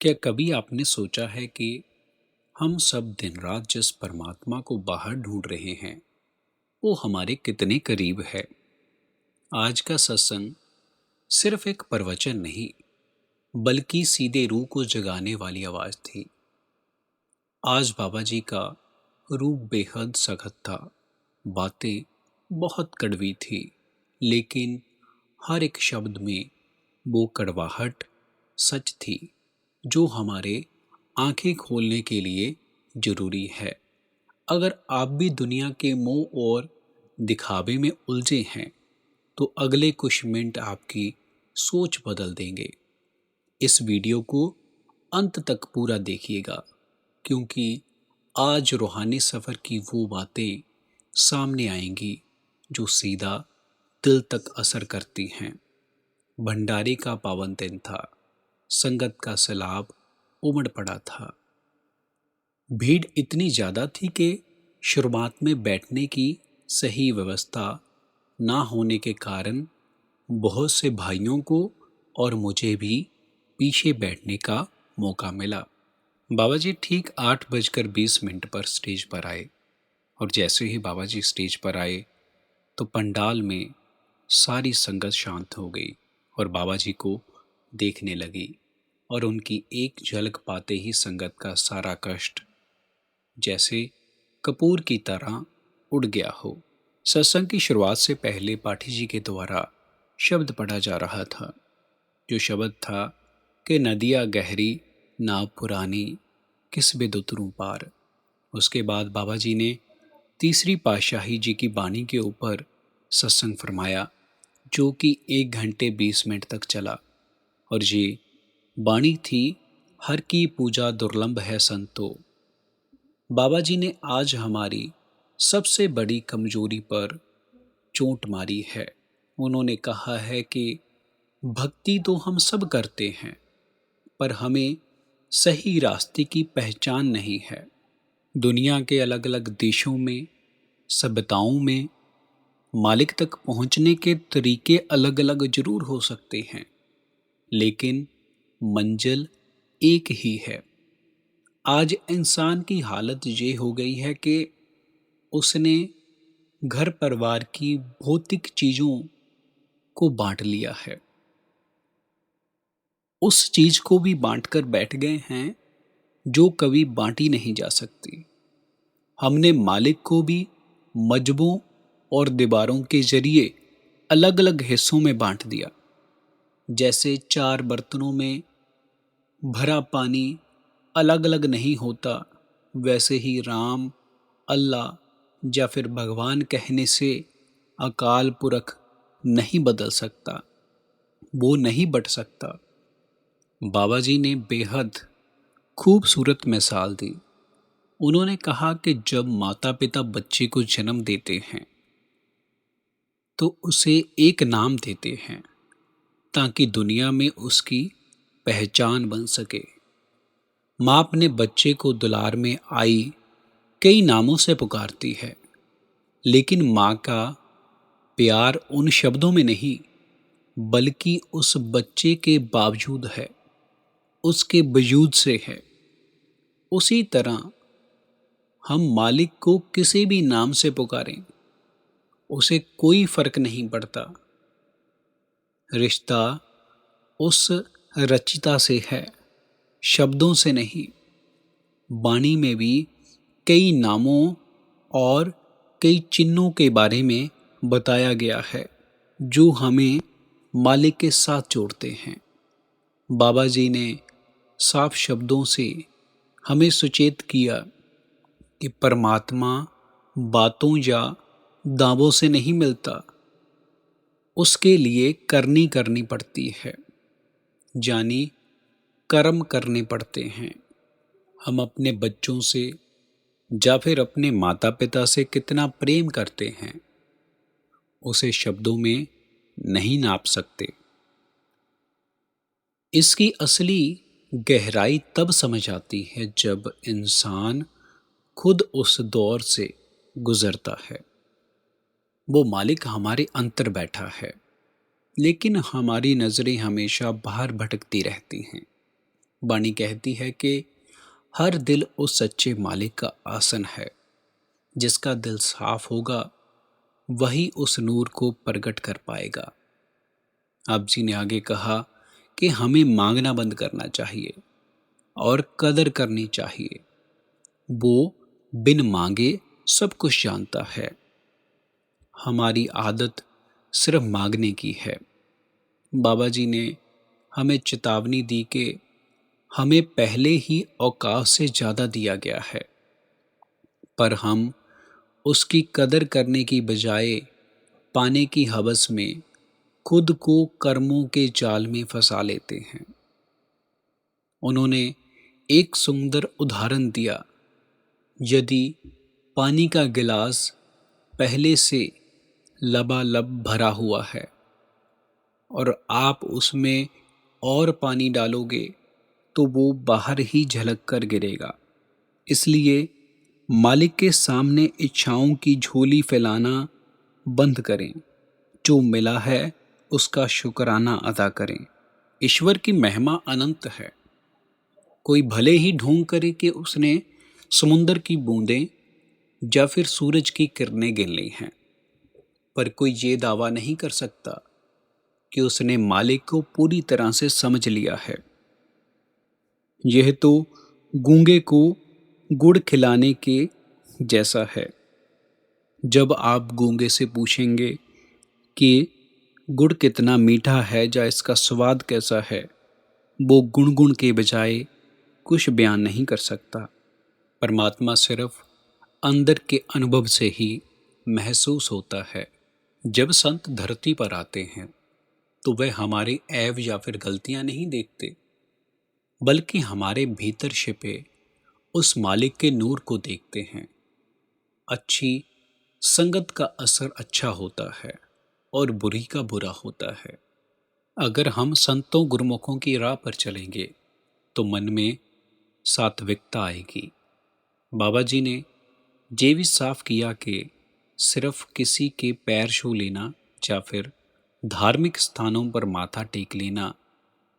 क्या कभी आपने सोचा है कि हम सब दिन रात जिस परमात्मा को बाहर ढूंढ रहे हैं वो हमारे कितने करीब है। आज का सत्संग सिर्फ एक प्रवचन नहीं बल्कि सीधे रूह को जगाने वाली आवाज थी। आज बाबा जी का रूप बेहद सख्त था, बातें बहुत कड़वी थी, लेकिन हर एक शब्द में वो कड़वाहट सच थी जो हमारे आंखें खोलने के लिए जरूरी है। अगर आप भी दुनिया के मोह और दिखावे में उलझे हैं तो अगले कुछ मिनट आपकी सोच बदल देंगे। इस वीडियो को अंत तक पूरा देखिएगा, क्योंकि आज रूहानी सफ़र की वो बातें सामने आएंगी जो सीधा दिल तक असर करती हैं। भंडारे का पावन दिन था, संगत का सैलाब उमड़ पड़ा था। भीड़ इतनी ज़्यादा थी कि शुरुआत में बैठने की सही व्यवस्था ना होने के कारण बहुत से भाइयों को और मुझे भी पीछे बैठने का मौका मिला। बाबा जी ठीक 8:20 पर स्टेज पर आए, और जैसे ही बाबा जी स्टेज पर आए तो पंडाल में सारी संगत शांत हो गई और बाबा जी को देखने लगी। और उनकी एक झलक पाते ही संगत का सारा कष्ट जैसे कपूर की तरह उड़ गया हो। सत्संग की शुरुआत से पहले पाठी जी के द्वारा शब्द पढ़ा जा रहा था, जो शब्द था कि नदियाँ गहरी नाव पुरानी किस बिद उतरूं पार। उसके बाद बाबा जी ने तीसरी पातशाही जी की बाणी के ऊपर सत्संग फरमाया, जो कि 1 घंटे 20 मिनट तक चला। और ये बाणी थी, हर की पूजा दुर्लभ है संतो। बाबा जी ने आज हमारी सबसे बड़ी कमजोरी पर चोट मारी है। उन्होंने कहा है कि भक्ति तो हम सब करते हैं, पर हमें सही रास्ते की पहचान नहीं है। दुनिया के अलग अलग देशों में, सभ्यताओं में मालिक तक पहुंचने के तरीके अलग अलग जरूर हो सकते हैं, लेकिन मंजिल एक ही है। आज इंसान की हालत ये हो गई है कि उसने घर परिवार की भौतिक चीज़ों को बांट लिया है। उस चीज़ को भी बांट कर बैठ गए हैं जो कभी बांटी नहीं जा सकती। हमने मालिक को भी मजबों और दीवारों के जरिए अलग अलग हिस्सों में बांट दिया। जैसे 4 बर्तनों में भरा पानी अलग अलग नहीं होता, वैसे ही राम, अल्लाह या फिर भगवान कहने से अकाल पुरख नहीं बदल सकता, वो नहीं बट सकता। बाबा जी ने बेहद खूबसूरत मिसाल दी। उन्होंने कहा कि जब माता पिता बच्चे को जन्म देते हैं तो उसे एक नाम देते हैं ताकि दुनिया में उसकी पहचान बन सके। माँ अपने बच्चे को दुलार में आई कई नामों से पुकारती है, लेकिन माँ का प्यार उन शब्दों में नहीं बल्कि उस बच्चे के बावजूद है, उसके वजूद से है। उसी तरह हम मालिक को किसी भी नाम से पुकारें, उसे कोई फर्क नहीं पड़ता। रिश्ता उस रचिता से है, शब्दों से नहीं। बाणी में भी कई नामों और कई चिन्हों के बारे में बताया गया है जो हमें मालिक के साथ जोड़ते हैं। बाबा जी ने साफ शब्दों से हमें सचेत किया कि परमात्मा बातों या दावों से नहीं मिलता, उसके लिए करनी करनी पड़ती है, यानी कर्म करने पड़ते हैं। हम अपने बच्चों से या फिर अपने माता पिता से कितना प्रेम करते हैं, उसे शब्दों में नहीं नाप सकते। इसकी असली गहराई तब समझ आती है जब इंसान खुद उस दौर से गुजरता है। वो मालिक हमारे अंतर बैठा है, लेकिन हमारी नज़रें हमेशा बाहर भटकती रहती हैं। वाणी कहती है कि हर दिल उस सच्चे मालिक का आसन है। जिसका दिल साफ होगा वही उस नूर को प्रकट कर पाएगा। आप जी ने आगे कहा कि हमें मांगना बंद करना चाहिए और कदर करनी चाहिए। वो बिन मांगे सब कुछ जानता है। हमारी आदत सिर्फ मांगने की है। बाबा जी ने हमें चेतावनी दी कि हमें पहले ही औकात से ज़्यादा दिया गया है, पर हम उसकी कदर करने की बजाय पाने की हवस में खुद को कर्मों के जाल में फंसा लेते हैं। उन्होंने एक सुंदर उदाहरण दिया। यदि पानी का गिलास पहले से लबालब भरा हुआ है और आप उसमें और पानी डालोगे तो वो बाहर ही झलक कर गिरेगा। इसलिए मालिक के सामने इच्छाओं की झोली फैलाना बंद करें। जो मिला है उसका शुक्राना अदा करें। ईश्वर की महिमा अनंत है। कोई भले ही ढोंग करे कि उसने समुंदर की बूंदें या फिर सूरज की किरणें गिन ली हैं, पर कोई ये दावा नहीं कर सकता कि उसने मालिक को पूरी तरह से समझ लिया है। यह तो गूंगे को गुड़ खिलाने के जैसा है। जब आप गूंगे से पूछेंगे कि गुड़ कितना मीठा है या इसका स्वाद कैसा है, वो गुण के बजाय कुछ बयान नहीं कर सकता। परमात्मा सिर्फ अंदर के अनुभव से ही महसूस होता है। जब संत धरती पर आते हैं तो वह हमारे ऐब या फिर गलतियां नहीं देखते, बल्कि हमारे भीतर छिपे उस मालिक के नूर को देखते हैं। अच्छी संगत का असर अच्छा होता है और बुरी का बुरा होता है। अगर हम संतों गुरुमुखों की राह पर चलेंगे तो मन में सात्विकता आएगी। बाबा जी ने ये भी साफ किया कि सिर्फ किसी के पैर छू लेना या फिर धार्मिक स्थानों पर माथा टेक लेना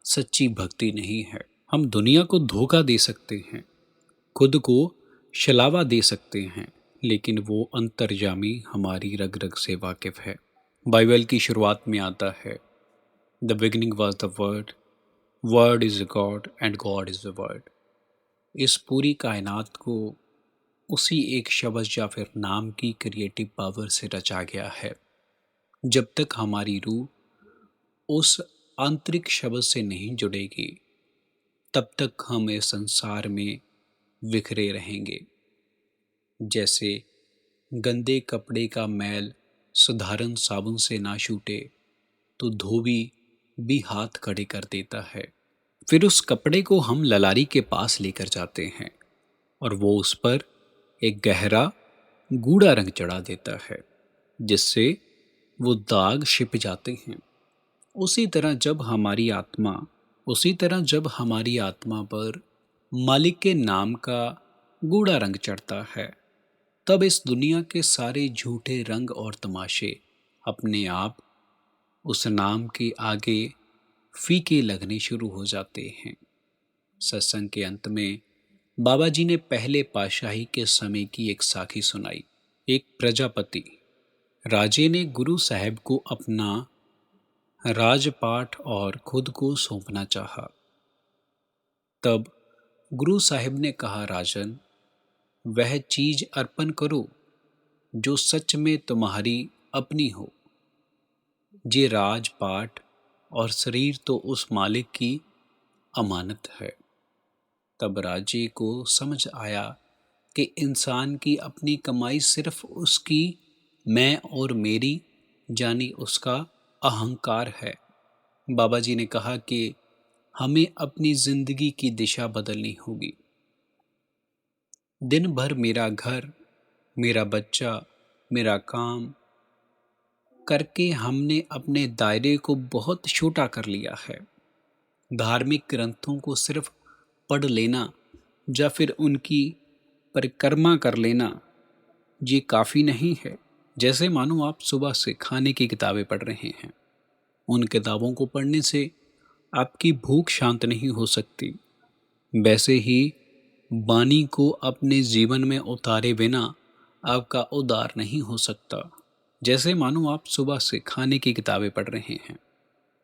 सच्ची भक्ति नहीं है। हम दुनिया को धोखा दे सकते हैं, खुद को छलावा दे सकते हैं, लेकिन वो अंतर्यामी हमारी रग रग से वाकिफ है। बाइबल की शुरुआत में आता है, the beginning was the word, word is God and God is the word. इस पूरी कायनात को उसी एक शब्द या फिर नाम की क्रिएटिव पावर से रचा गया है। जब तक हमारी रूह उस आंतरिक शब्द से नहीं जुड़ेगी तब तक हम इस संसार में बिखरे रहेंगे। जैसे गंदे कपड़े का मैल साधारण साबुन से ना छूटे तो धोबी भी हाथ खड़े कर देता है। फिर उस कपड़े को हम ललारी के पास लेकर जाते हैं और वो उस पर एक गहरा गूढ़ा रंग चढ़ा देता है, जिससे वो दाग छिप जाते हैं। उसी तरह जब हमारी आत्मा पर मालिक के नाम का गूढ़ा रंग चढ़ता है, तब इस दुनिया के सारे झूठे रंग और तमाशे अपने आप उस नाम के आगे फीके लगने शुरू हो जाते हैं। सत्संग के अंत में बाबा जी ने पहले पातशाही के समय की एक साखी सुनाई। एक प्रजापति राजे ने गुरु साहब को अपना राजपाट और खुद को सौंपना चाहा। तब गुरु साहब ने कहा, राजन, वह चीज अर्पण करो जो सच में तुम्हारी अपनी हो। ये राजपाट और शरीर तो उस मालिक की अमानत है। तब राजे को समझ आया कि इंसान की अपनी कमाई सिर्फ उसकी मैं और मेरी यानी उसका अहंकार है। बाबा जी ने कहा कि हमें अपनी जिंदगी की दिशा बदलनी होगी। दिन भर मेरा घर, मेरा बच्चा, मेरा काम करके हमने अपने दायरे को बहुत छोटा कर लिया है। धार्मिक ग्रंथों को सिर्फ पढ़ लेना या फिर उनकी परिक्रमा कर लेना ये काफ़ी नहीं है। जैसे मानो आप सुबह से खाने की किताबें पढ़ रहे हैं। उन किताबों को पढ़ने से आपकी भूख शांत नहीं हो सकती। वैसे ही वाणी को अपने जीवन में उतारे बिना आपका उद्धार नहीं हो सकता। जैसे मानो आप सुबह से खाने की किताबें पढ़ रहे हैं,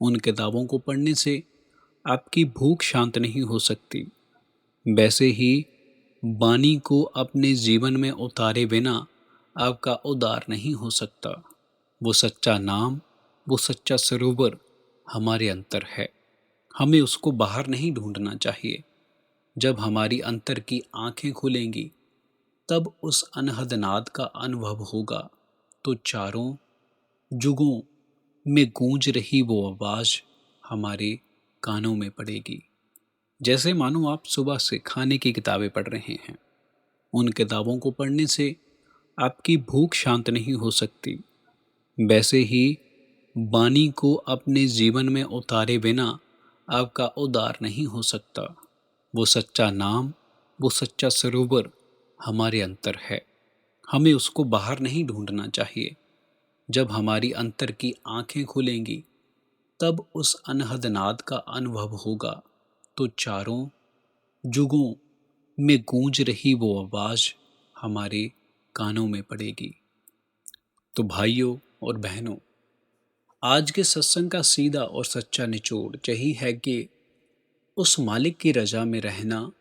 उन किताबों को पढ़ने से आपकी भूख शांत नहीं हो सकती। वैसे ही वाणी को अपने जीवन में उतारे बिना आपका उद्धार नहीं हो सकता। वो सच्चा नाम, वो सच्चा सरोवर हमारे अंदर है। हमें उसको बाहर नहीं ढूंढना चाहिए। जब हमारी अंतर की आंखें खुलेंगी, तब उस अनहद नाद का अनुभव होगा। तो चारों जुगों में गूंज रही वो आवाज हमारे कानों में पड़ेगी। जैसे मानो आप सुबह से खाने की किताबें पढ़ रहे हैं, उन किताबों को पढ़ने से आपकी भूख शांत नहीं हो सकती। वैसे ही वाणी को अपने जीवन में उतारे बिना आपका उद्धार नहीं हो सकता। वो सच्चा नाम, वो सच्चा सरोवर हमारे अंदर है। हमें उसको बाहर नहीं ढूंढना चाहिए। जब हमारी अंतर की आंखें खुलेंगी, तब उस अनहद नाद का अनुभव होगा। तो चारों जुगों में गूंज रही वो आवाज हमारे कानों में पड़ेगी। तो भाइयों और बहनों, आज के सत्संग का सीधा और सच्चा निचोड़ यही है कि उस मालिक की रजा में रहना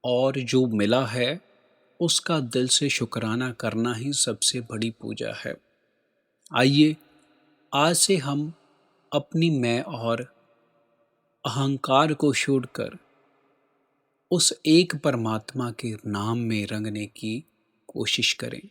और जो मिला है उसका दिल से शुक्राना करना ही सबसे बड़ी पूजा है। आइए आज से हम अपनी मैं और अहंकार को छोड़कर उस एक परमात्मा के नाम में रंगने की कोशिश करें।